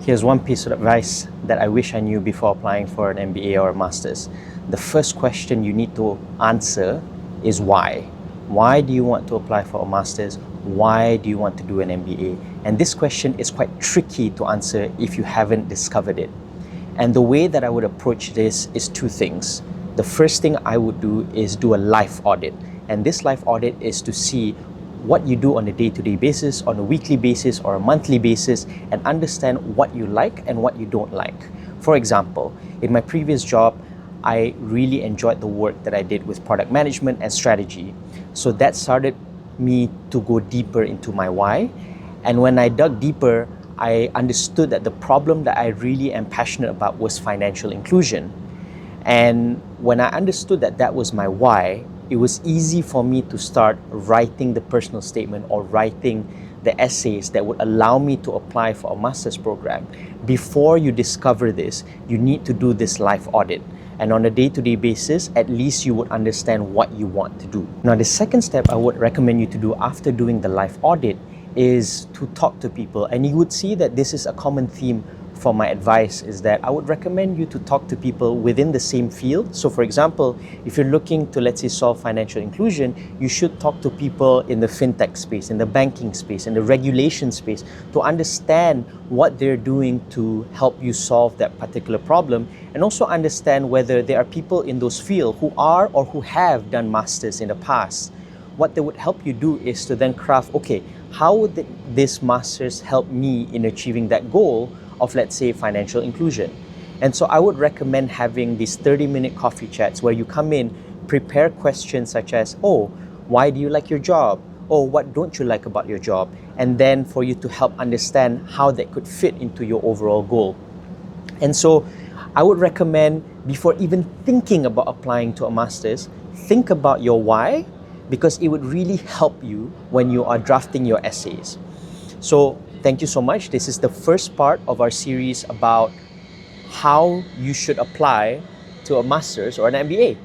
Here's one piece of advice that I wish I knew before applying for an MBA or a master's. The first question you need to answer is why. Why do you want to apply for a master's? Why do you want to do an MBA? And this question is quite tricky to answer if you haven't discovered it. And the way that I would approach this is two things. The first thing I would do is do a life audit. And this life audit is to see what you do on a day-to-day basis, on a weekly basis, or a monthly basis, and understand what you like and what you don't like. For example, in my previous job, I really enjoyed the work that I did with product management and strategy. So that started me to go deeper into my why. And when I dug deeper, I understood that the problem that I really am passionate about was financial inclusion. And when I understood that that was my why, it was easy for me to start writing the personal statement or writing the essays that would allow me to apply for a master's program. Before you discover this, you need to do this life audit. And on a day-to-day basis, at least you would understand what you want to do. Now, the second step I would recommend you to do after doing the life audit is to talk to people. And you would see that this is a common theme for my advice, is that I would recommend you to talk to people within the same field. So for example, if you're looking to, let's say, solve financial inclusion, you should talk to people in the fintech space, in the banking space, in the regulation space, to understand what they're doing to help you solve that particular problem, and also understand whether there are people in those fields who are or who have done masters in the past. What they would help you do is to then craft, okay, how would this masters help me in achieving that goal of, let's say, financial inclusion? And so I would recommend having these 30-minute coffee chats where you come in, prepare questions such as, oh, why do you like your job? Oh, what don't you like about your job? And then for you to help understand how that could fit into your overall goal. And so I would recommend, before even thinking about applying to a master's, think about your why, because it would really help you when you are drafting your essays. So thank you so much. This is the first part of our series about how you should apply to a master's or an MBA.